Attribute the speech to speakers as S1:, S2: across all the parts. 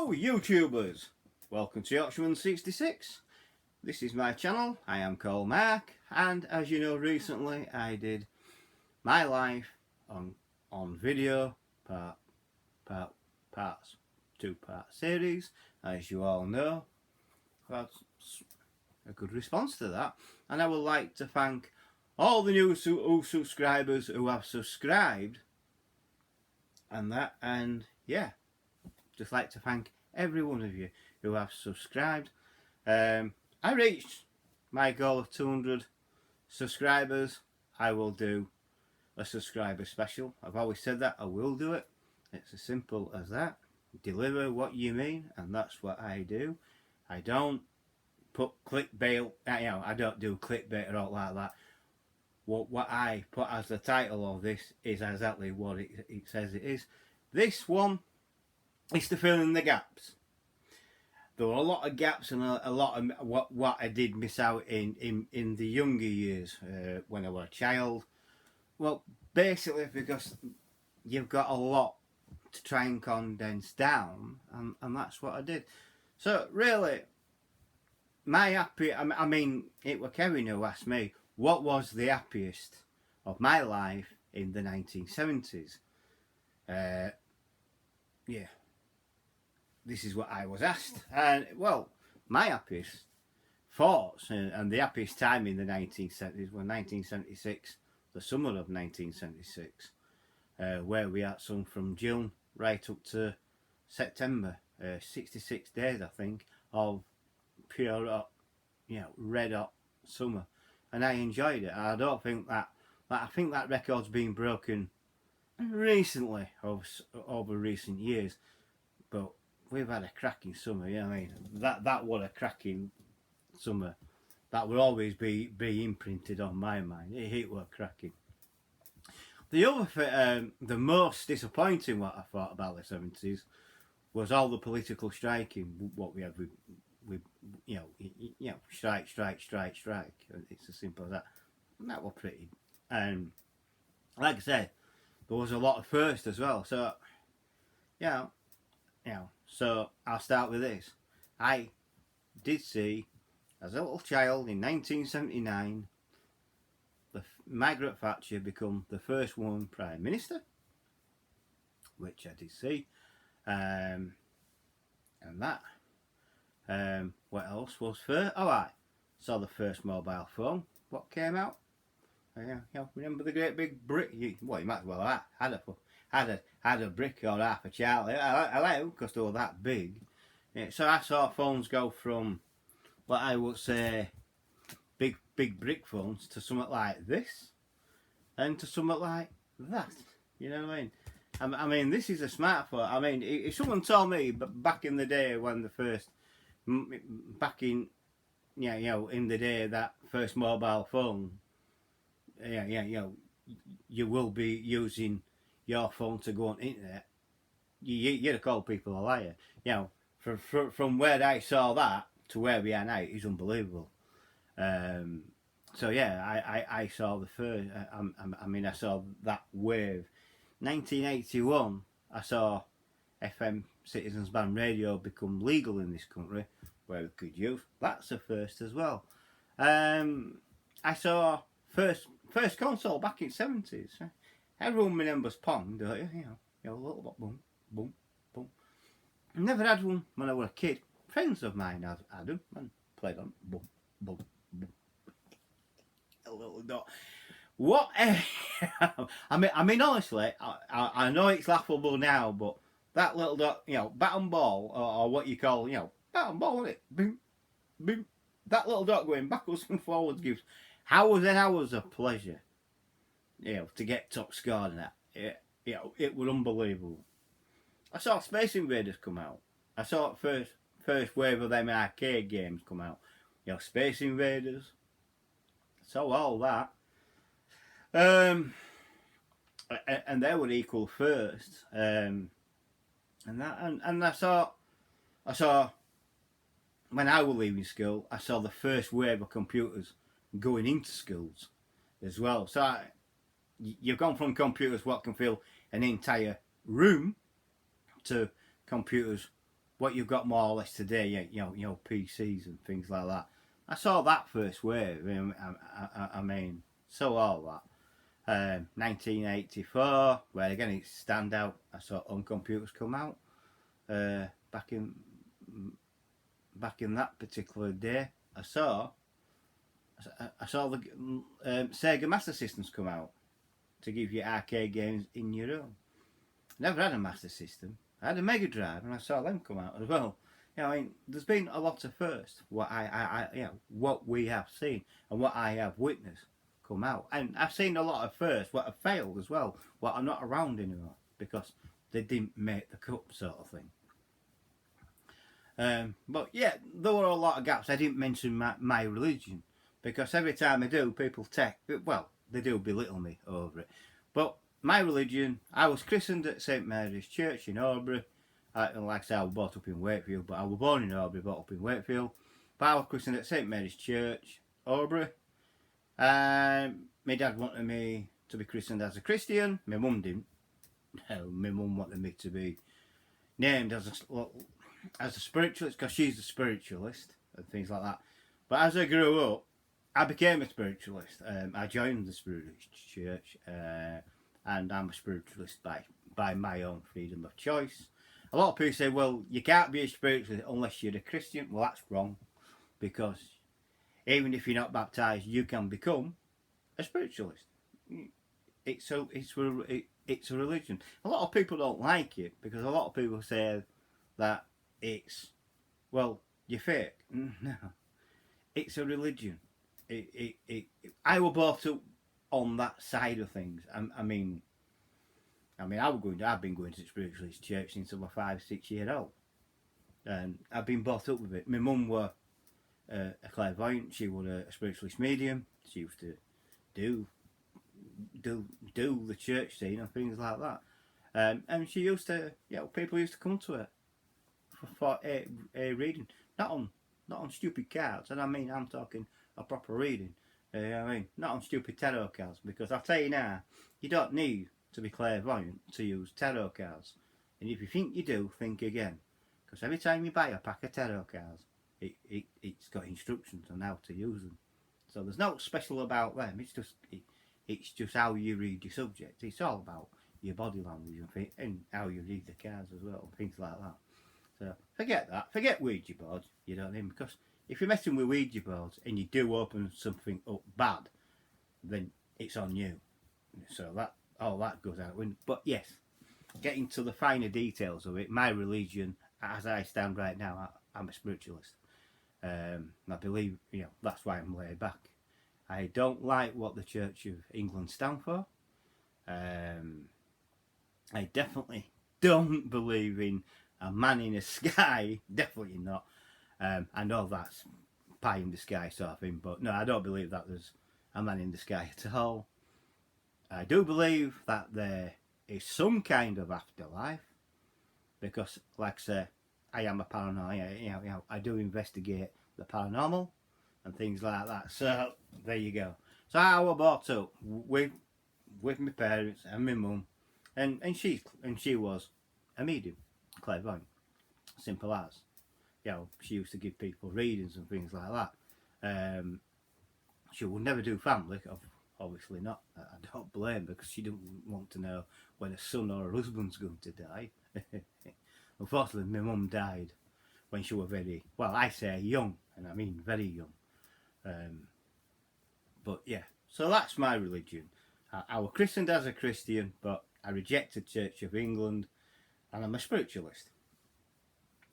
S1: Hello YouTubers, welcome to Yorkshireman 66. This is my channel. I am called Mark, and as you know, recently I did my life on video parts 2-part series. As you all know, that's a good response to that, and I would like to thank all the new subscribers who have subscribed and yeah, just like to thank every one of you who have subscribed. I reached my goal of 200 subscribers. I will do a subscriber special. I've always said that I will do it. It's as simple as that. Deliver what you mean, and that's what I do. I don't put clickbait, I don't do clickbait or all like that. What I put as the title of this is exactly what it says it is. This one is to fill in the gaps. There were a lot of gaps and a lot of what I did miss out in the younger years when I was a child. Well, basically because you've got a lot to try and condense down, and that's what I did. So really, my happy, I mean, it was Kevin who asked me, what was the happiest of my life in the 1970s? Yeah, this is what I was asked. And well, my happiest thoughts and the happiest time in the 1970s were 1976, the summer of 1976, where we had some from June right up to September, 66 days I think of pure hot, red hot summer, and I enjoyed it. I don't think that, I think that record's been broken recently over recent years, but we've had a cracking summer. I mean, that was a cracking summer. That will always be imprinted on my mind. It was cracking. The other the most disappointing what I thought about the 70s was all the political striking. What we had with strike. It's as simple as that. And that was pretty. And like I said, there was a lot of firsts as well. So so I'll start with this. I did see, as a little child in 1979, Margaret Thatcher become the first woman Prime Minister, which I did see, and that. What else was first? Oh, I saw the first mobile phone. What came out? Remember the great big brick? You might as well had a brick or half a Charlie. Hello, because they were that big. Yeah, so I saw phones go from what I would say big brick phones to something like this, and to something like that. You know what I mean? I mean, this is a smartphone. I mean, if someone told me back in the day when the first, back in, in the day that first mobile phone, you will be using your phone to go on the internet, you'd have called people a liar. From where I saw that to where we are now is unbelievable. So yeah, I saw the first. I mean, I saw that wave. 1981, I saw FM Citizens Band radio become legal in this country, where we could use. That's a first as well. I saw first console back in the 70s. Everyone remembers Pong, don't you? A little bit boom, boom, boom. I never had one when I was a kid. Friends of mine had them and played on boom, boom, boom. A little dot. What? I mean, honestly, I know it's laughable now, but that little dot, bat and ball, or what you call, bat and ball, isn't it? Boom, boom. That little dot going backwards and forwards gives hours and hours of pleasure. To get top scored and that. It was unbelievable. I saw Space Invaders come out. I saw first wave of them arcade games come out. Space Invaders. So all that. And they were equal first. And I saw when I was leaving school, I saw the first wave of computers going into schools as well. So you've gone from computers what can fill an entire room to computers what you've got more or less today, PCs and things like that. I saw that first wave. I mean, saw all that. 1984, where again it's stand out. I saw home computers come out back in that particular day. I saw the Sega Master Systems come out to give you arcade games in your room. Never had a Master System. I had a Mega Drive, and I saw them come out as well. I mean, there's been a lot of firsts. What we have seen and what I have witnessed come out, and I've seen a lot of firsts what have failed as well, what are not around anymore because they didn't make the cut, sort of thing. But yeah, there were a lot of gaps. I didn't mention my religion because every time I do, people they do belittle me over it. But my religion, I was christened at St Mary's Church in Aubrey. Like I said, I was brought up in Wakefield, but I was born in Aubrey, brought up in Wakefield. But I was christened at St Mary's Church, Aubrey. My dad wanted me to be christened as a Christian. My mum didn't. No, my mum wanted me to be named as a spiritualist because she's a spiritualist and things like that. But as I grew up, I became a spiritualist. I joined the spiritualist church, and I'm a spiritualist by my own freedom of choice. A lot of people say, well, you can't be a spiritualist unless you're a Christian. Well, that's wrong, because even if you're not baptised, you can become a spiritualist. It's a religion. A lot of people don't like it because a lot of people say that you're fake. No, it's a religion. I was brought up on that side of things. I mean, I've been going to spiritualist church since I was 5-6 years old, and I've been brought up with it. My mum was a clairvoyant. She was a spiritualist medium. She used to do the church scene and things like that. And she used to, people used to come to her for a reading, not on stupid cards. And I'm talking a proper reading. Not on stupid tarot cards, because I'll tell you now, you don't need to be clairvoyant to use tarot cards. And if you think you do, think again, because every time you buy a pack of tarot cards, it's got instructions on how to use them. So there's no special about them. It's just how you read your subject. It's all about your body language and how you read the cards as well, things like that. So forget that. Forget Ouija boards. You know what I mean? Because if you're messing with Ouija boards and you do open something up bad, then it's on you. So all that goes out. But yes, getting to the finer details of it, my religion, as I stand right now, I'm a spiritualist. I believe, that's why I'm laid back. I don't like what the Church of England stand for. I definitely don't believe in a man in the sky. Definitely not. I know that's pie in the sky sort of thing, but no, I don't believe that there's a man in the sky at all. I do believe that there is some kind of afterlife, because, like I say, I am a paranormal. I do investigate the paranormal and things like that. So there you go. So I was brought up with my parents and my mum, and she was a medium, clairvoyant, simple as. She used to give people readings and things like that. She would never do family, obviously not. I don't blame her, because she didn't want to know when a son or a husband's going to die. Unfortunately, my mum died when she was I say young, and I mean very young. But yeah, so that's my religion. I was christened as a Christian, but I rejected Church of England, and I'm a spiritualist.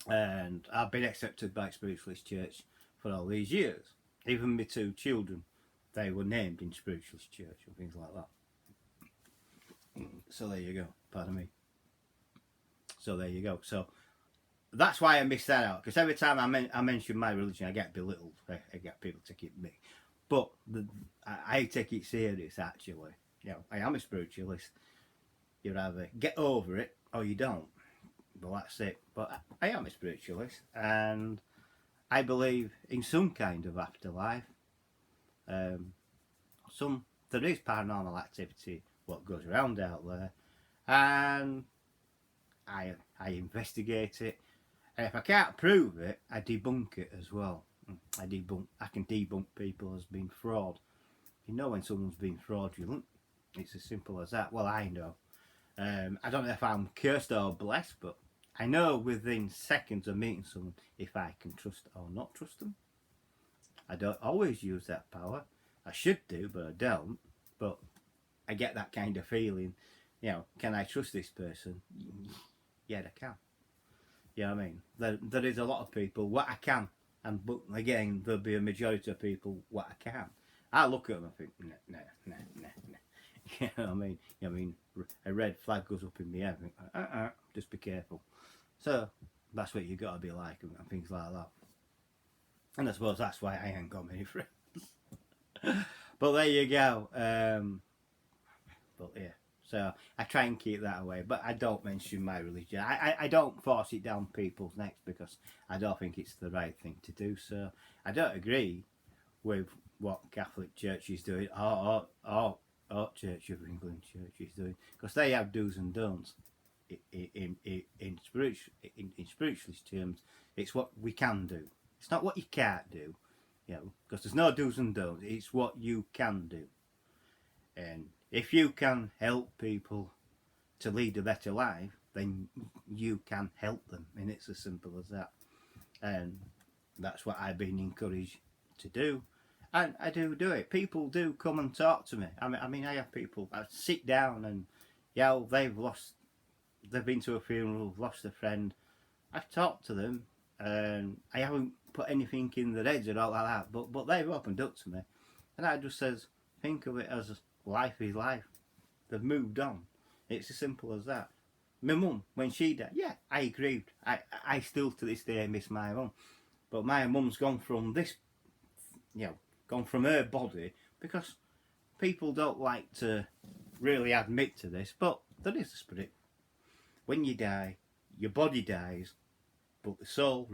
S1: And I've been accepted by Spiritualist Church for all these years. Even my 2 children, they were named in Spiritualist Church and things like that. So there you go. Pardon me. So there you go. So that's why I missed that out, because every time I mention my religion, I get belittled. I get people take it me. But I take it serious, actually. I am a spiritualist. You either get over it or you don't. Well, that's it. But I am a spiritualist, and I believe in some kind of afterlife. There is paranormal activity what goes around out there, and I investigate it. And if I can't prove it, I debunk it as well. I can debunk people as being fraud. You know when someone's been fraudulent. It's as simple as that. Well, I know. I don't know if I'm cursed or blessed, but I know within seconds of meeting someone if I can trust or not trust them. I don't always use that power. I should do, but I don't. But I get that kind of feeling. You know, can I trust this person? Yeah, I can. You know what I mean? There is a lot of people what I can, but again, there'll be a majority of people what I can't. I look at them and think, nah. You know what I mean? You know what I mean? A red flag goes up in the air. I think, just be careful. So that's what you got to be like and things like that. And I suppose that's why I ain't got many friends. But there you go. But yeah. So I try and keep that away, but I don't mention my religion. I don't force it down people's necks because I don't think it's the right thing to do. So I don't agree with what Catholic Church is doing or Church of England Church is doing because they have do's and don'ts. In spiritualist terms, it's what we can do. It's not what you can't do, you know, because there's no do's and don'ts. It's what you can do, and if you can help people to lead a better life, then you can help them, and it's as simple as that. And that's what I've been encouraged to do, and I do it. People do come and talk to me. I mean, I have people. I sit down and they've been to a funeral, lost a friend. I've talked to them, and I haven't put anything in their heads or all like that. But they've opened up to me, and I just says, think of it as life is life. They've moved on. It's as simple as that. My mum, when she died, yeah, I grieved. I still to this day miss my mum. But my mum's gone from this, you know, gone from her body because people don't like to really admit to this, but there is a spirit. When you die, your body dies, but the soul,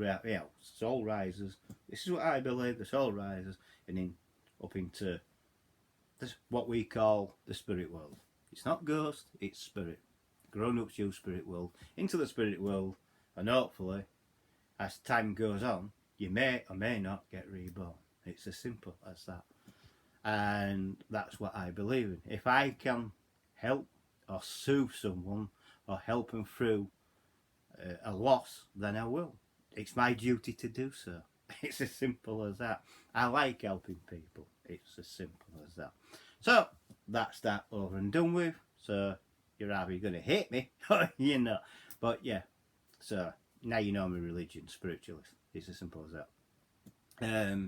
S1: soul rises. This is what I believe. The soul rises, and then up into this what we call the spirit world. It's not ghost, it's spirit. Grown-ups use spirit world into the spirit world, and hopefully, as time goes on, you may or may not get reborn. It's as simple as that, and that's what I believe in. If I can help or soothe someone or help them through a loss, then I will. It's my duty to do so. It's as simple as that. I like helping people. It's as simple as that. So that's that over and done with. So you're either going to hate me or you're not. But yeah, so now you know my religion, spiritualist. It's as simple as that.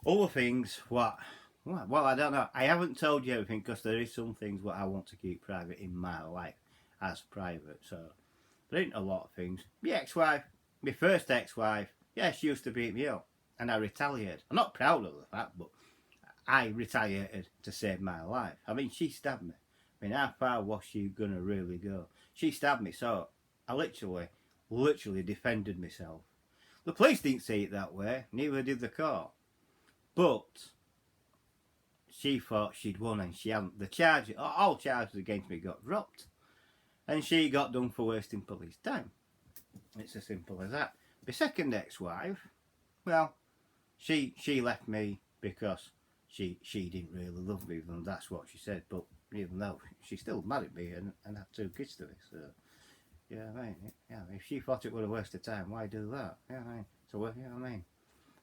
S1: Other things, what? Well, I don't know. I haven't told you everything because there is some things what I want to keep private in my life as private. So there ain't a lot of things. My ex-wife, my first ex-wife, yeah, she used to beat me up, and I retaliated. I'm not proud of the fact, but I retaliated to save my life. I mean, she stabbed me. I mean, how far was she gonna really go? She stabbed me, so I literally defended myself. The police didn't see it that way, neither did the court. But she thought she'd won, and she hadn't. The charges, all charges against me got dropped, and she got done for wasting police time. It's as simple as that. My second ex-wife, well, she left me because she didn't really love me, and that's what she said. But even though she still married me and had 2 kids to me, so yeah, I mean, yeah, if she thought it was a waste of time, why do that? Yeah, I mean, so you know what I mean.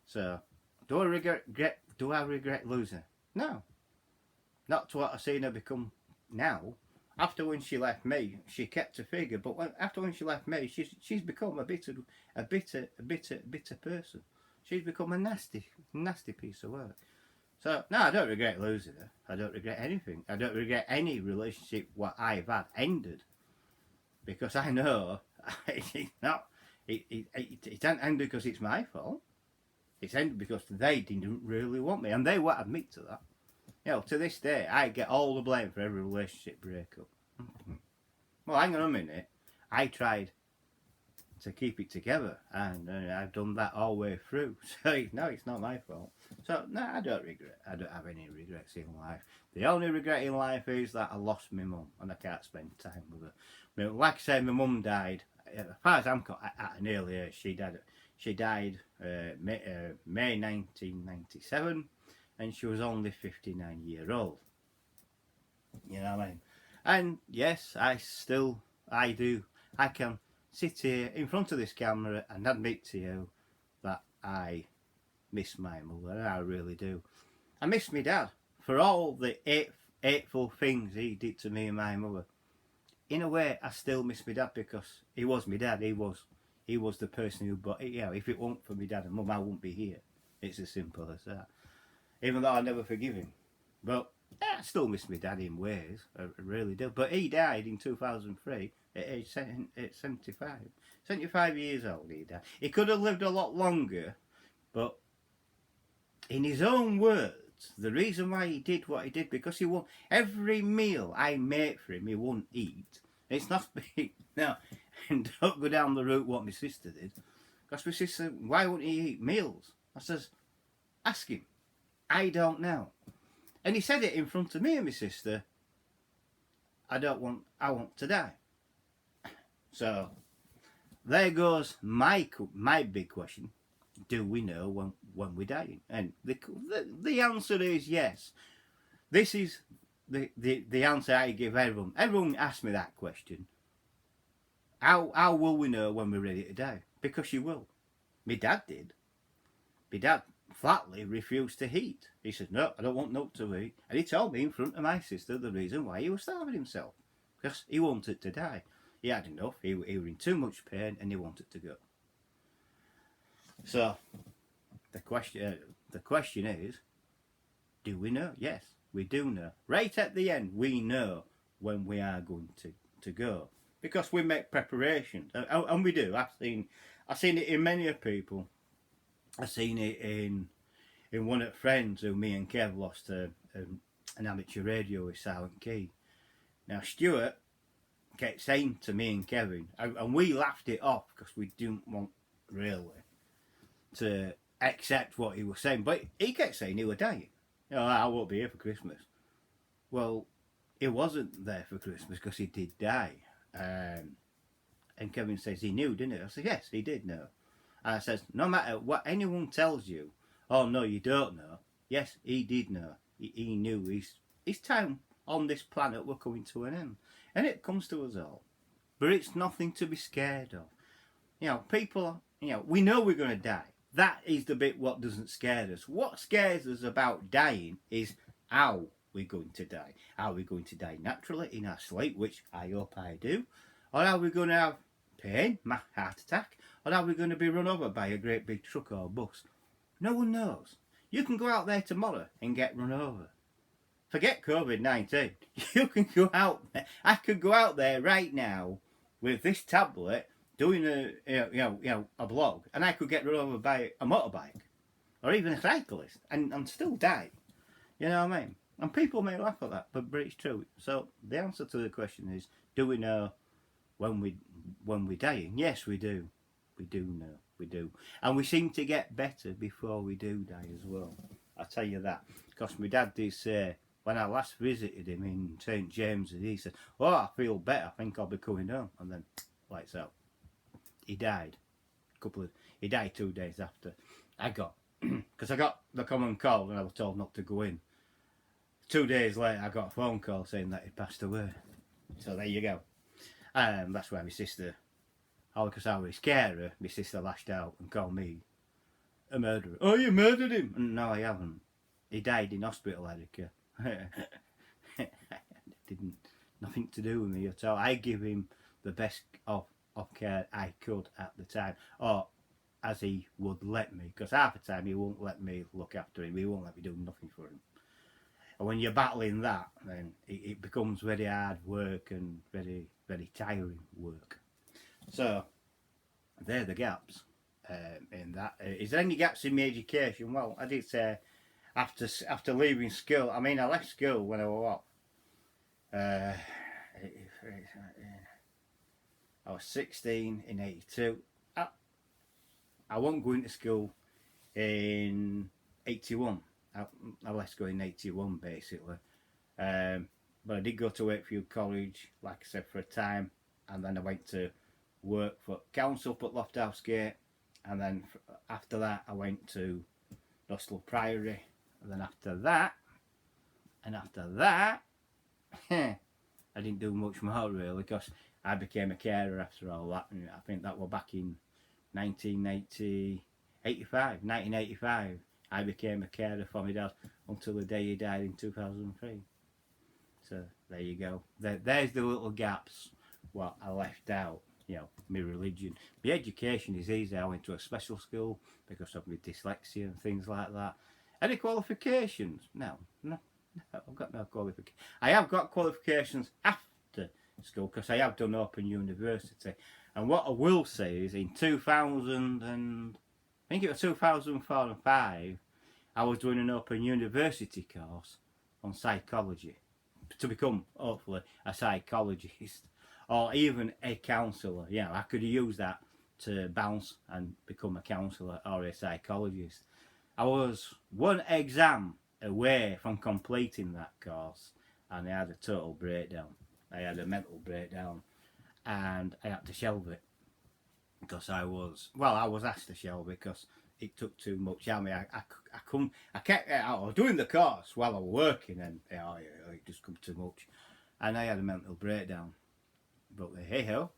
S1: So do I regret losing? No, not to what I've seen her become now. After when she left me, she kept her figure, but after when she left me, she's become a bitter person. She's become a nasty piece of work. So no, I don't regret losing her. I don't regret anything. I don't regret any relationship what I've had ended, because I know it's not. It ain't ended because it's my fault. It's ended because they didn't really want me, and they won't admit to that. You know, to this day, I get all the blame for every relationship breakup. Well, hang on a minute. I tried to keep it together, and I've done that all the way through. So no, it's not my fault. So no, I don't regret. I don't have any regrets in life. The only regret in life is that I lost my mum and I can't spend time with her. I mean, like I said, my mum died. As far as I'm at an early age, she died. She died May 1997, and she was only 59-years old. You know what I mean? And yes, I do. I can sit here in front of this camera and admit to you that I miss my mother. I really do. I miss my dad for all the hateful things he did to me and my mother. In a way, I still miss my dad because he was my dad. He was the person who brought it. You know, if it weren't for my dad and mum, I wouldn't be here. It's as simple as that. Even though I never forgive him, but I still miss my dad in ways. I really do. But he died in 2003 at age 75. 75 years old he died. He could have lived a lot longer, but in his own words, the reason why he did what he did, because he won't, every meal I make for him, he won't eat. It's not big. No, and don't go down the route what my sister did. Because my sister, why won't he eat meals? I says, ask him. I don't know. And he said it in front of me and my sister. I want to die. So, there goes my big question. Do we know when we're dying? And the answer is yes. This is the answer I give everyone. Everyone asks me that question. How will we know when we're ready to die? Because you will. My dad did. My dad flatly refused to eat. He said, no, I don't want no to eat. And he told me in front of my sister the reason why he was starving himself. Because he wanted to die. He had enough. He was in too much pain and he wanted to go. So, the question is, do we know? Yes, we do know. Right at the end, we know when we are going to go. Because we make preparations. And we do. I've seen it in many people. I've seen it in one of the friends who me and Kev lost an amateur radio with Silent Key. Now Stuart kept saying to me and Kevin, and we laughed it off because we didn't want really to accept what he was saying, but he kept saying he was dying. You know, I won't be here for Christmas. Well, he wasn't there for Christmas because he did die. And Kevin says he knew, didn't he? I said, yes, he did know. And I says, no matter what anyone tells you, oh no, you don't know. Yes, he did know. He knew his time on this planet were coming to an end. And it comes to us all. But it's nothing to be scared of. You know, people, we know we're going to die. That is the bit what doesn't scare us. What scares us about dying is how we're going to die. Are we going to die naturally in our sleep, which I hope I do? Or are we going to have pain, heart attack? Or are we going to be run over by a great big truck or bus? No one knows. You can go out there tomorrow and get run over. Forget COVID-19. You can go out there. I could go out there right now with this tablet doing a blog, and I could get run over by a motorbike or even a cyclist and still die. You know what I mean? And people may laugh at that, but it's true. So the answer to the question is, do we know when we're dying? Yes, we do. We do know. We do. And we seem to get better before we do die as well. I'll tell you that. Because my dad did say, when I last visited him in St James's, he said, oh, I feel better. I think I'll be coming home. And then, lights out. He died. He died 2 days after. Because I got the common cold and I was told not to go in. 2 days later, I got a phone call saying that he passed away. So there you go. That's why my sister, because I was scared her, my sister lashed out and called me a murderer. Oh, you murdered him? No, I haven't. He died in hospital, Erica. Didn't nothing to do with me at all. I give him the best of care I could at the time, or as he would let me, because half the time he won't let me look after him. He won't let me do nothing for him. And when you're battling that, then it becomes very hard work and very, very tiring work. So they're the gaps in that. Is there any gaps in my education? Well, I did say after leaving school. I mean, I left school when I was what? I was 16 in 82. I wasn't going to school in 81. I left school in 81 basically. But I did go to Wakefield College, like I said, for a time, and then I went to work for council up at Lofthouse Gate, and then after that I went to Dostal Priory, and then after that, I didn't do much more really, because I became a carer after all that, and I think that was back in 1985. I became a carer for my dad until the day he died in 2003. So there you go. There's the little gaps what I left out. You know, my religion. My education is easy. I went to a special school because of my dyslexia and things like that. Any qualifications? No. I've got no qualifications. I have got qualifications after school because I have done Open University. And what I will say is in 2000 and I think it was 2004 and 5, I was doing an Open University course on psychology to become, hopefully, a psychologist or even a counsellor. You know, I could use that to bounce and become a counsellor or a psychologist. I was one exam away from completing that course, and I had a total breakdown. I had a mental breakdown, and I had to shelve it because I was asked to shelve it because it took too much out of me. I was doing the course while I was working, and it just come too much, and I had a mental breakdown. But hey ho,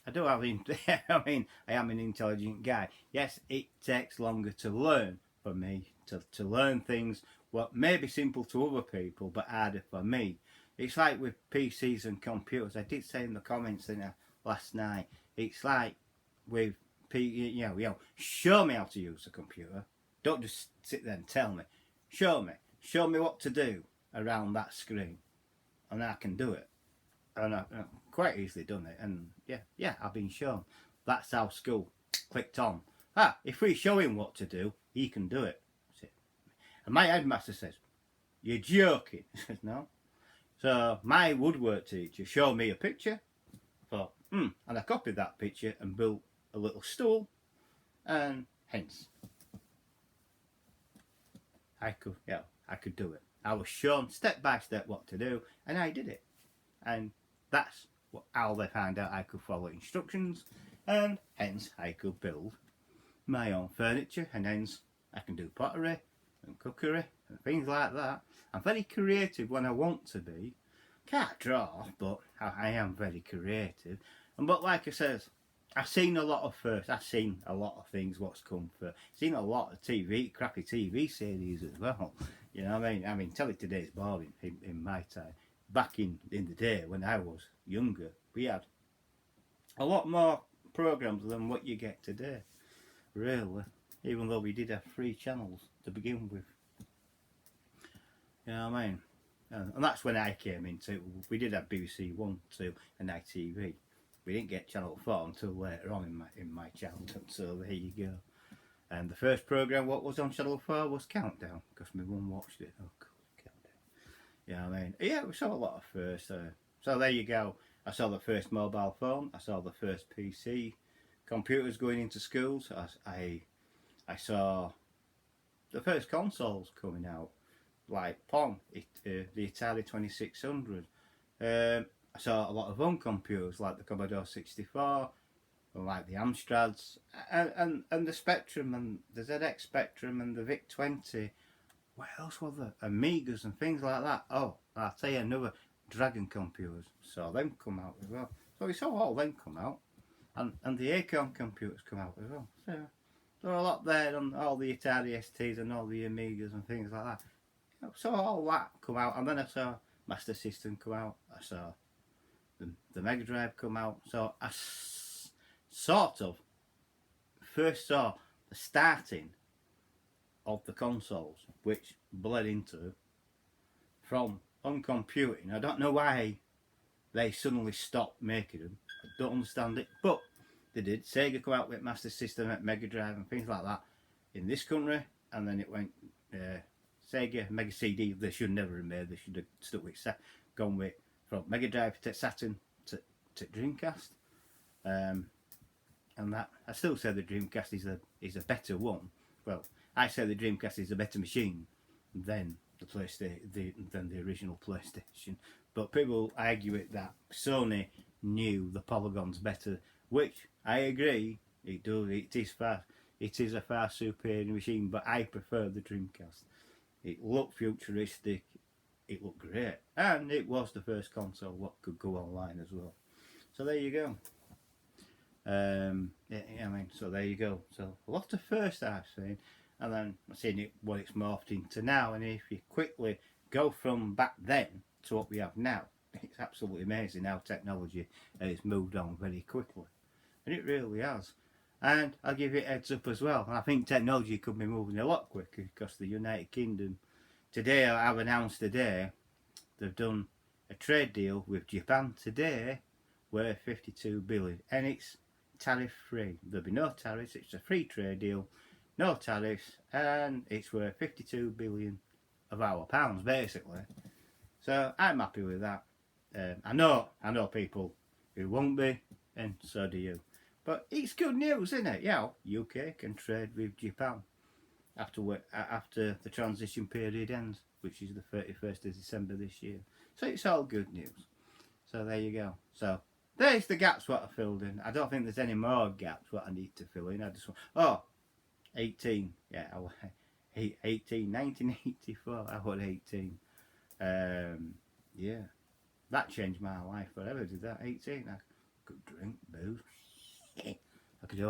S1: I do have. I mean, I am an intelligent guy. Yes, it takes longer to learn for me to learn things what may be simple to other people, but harder for me. It's like with PCs and computers. I did say in the comments last night. It's like with show me how to use a computer. Don't just sit there and tell me. Show me what to do around that screen, and I can do it. And I've quite easily done it. And yeah, I've been shown. That's how school clicked on. If we show him what to do, he can do it. That's it. And my headmaster says, "You're joking." I says, "No." So my woodwork teacher showed me a picture. I thought, and I copied that picture and built a little stool, and hence I could do it. I was shown step by step what to do, and I did it. And that's how they found out I could follow instructions, and hence I could build my own furniture, and hence I can do pottery and cookery and things like that. I'm very creative when I want to be. Can't draw, but I am very creative. But like I says, I've seen a lot of firsts. I've seen a lot of things what's come first. Seen a lot of crappy TV series as well. You know what I mean? Telly today's boring in my time. Back in the day when I was younger, we had a lot more programmes than what you get today. Really. Even though we did have 3 channels to begin with. You know what I mean? And that's when I came into it. We did have BBC 1, 2 and ITV. We didn't get Channel 4 until later on in my childhood, so there you go. And the first programme what was on Channel 4 was Countdown, because my mum watched it. Oh God, Countdown. You know what I mean? Yeah, we saw a lot of firsts. So there you go. I saw the first mobile phone. I saw the first PC. Computers going into schools. I saw the first consoles coming out, like Pong, the Atari 2600. I saw a lot of home computers like the Commodore 64, like the Amstrads, and the Spectrum, and the ZX Spectrum, and the VIC-20. What else was there? Amigas and things like that. Oh, I'll tell you another, Dragon computers. Saw them come out as well. So we saw all them come out. And the Acorn computers come out as well. So there were a lot there on all the Atari STs and all the Amigas and things like that. I saw all that come out, and then I saw Master System come out. I saw the Mega Drive come out. So I sort of first saw the starting of the consoles, which bled into from on computing. I don't know why they suddenly stopped making them. I don't understand it, but they did. Sega come out with Master System, Mega Drive and things like that in this country, and then it went Sega, Mega CD. They should never have made. They should have stuck with gone with from Mega Drive to Saturn to Dreamcast. and that I still say the Dreamcast is a better one. Well, I say the Dreamcast is a better machine than the than the original PlayStation. But people argue it that Sony knew the polygons better, which I agree. It does. It is a far superior machine, but I prefer the Dreamcast. It looked futuristic. It looked great, and it was the first console what could go online as well. So there you go. I mean, so there you go. So a lot of first I've seen, and then I've seen it what it's morphed into now. And if you quickly go from back then to what we have now, it's absolutely amazing how technology has moved on very quickly, and it really has. And I'll give you a heads up as well. I think technology could be moving a lot quicker because the United Kingdom today, I've announced today, they've done a trade deal with Japan today worth 52 billion, and it's tariff free. There'll be no tariffs. It's a free trade deal, no tariffs, and it's worth 52 billion of our pounds basically. So I'm happy with that. I know people who won't be, and so do you. But it's good news, isn't it? Yeah, UK can trade with Japan after the transition period ends, which is the 31st of December this year. So it's all good news. So there you go. So there's the gaps what I filled in. I don't think there's any more gaps what I need to fill in. I just want, 18. Yeah, 18, 1984. I was 18. Yeah, that changed my life forever. Did that? 18. I could drink booze. I could do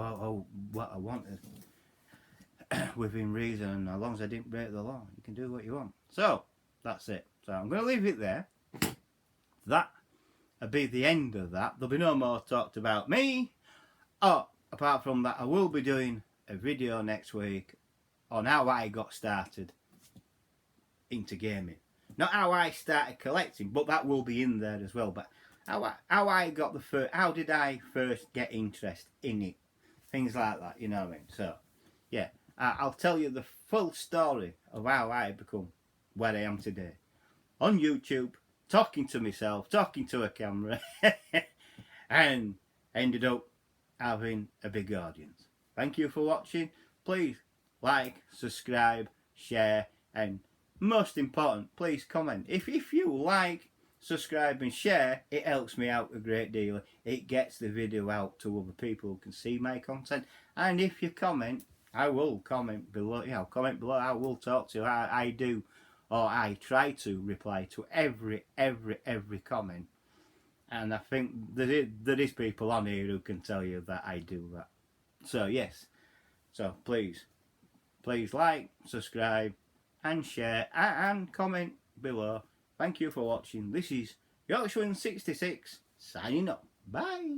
S1: what I wanted within reason, and as long as I didn't break the law, you can do what you want. So that's it. So I'm going to leave it there. That'll be the end of that. There'll be no more talked about me. Apart from that, I will be doing a video next week on how I got started into gaming. Not how I started collecting, but that will be in there as well. But how I got how did I first get interest in it? Things like that, you know what I mean? So, yeah, I'll tell you the full story of how I become where I am today. On YouTube, talking to myself, talking to a camera, and ended up having a big audience. Thank you for watching. Please like, subscribe, share, and most important, please comment. If you like, subscribe and share, it helps me out a great deal. It gets the video out to other people who can see my content. And if you comment, I will comment below. Comment below. I will talk to you. I do, or I try to reply to every comment. And I think there is people on here who can tell you that I do that. So yes. So please like, subscribe, and share, and comment below. Thank you for watching. This is Yorkshire 66 signing off. Bye.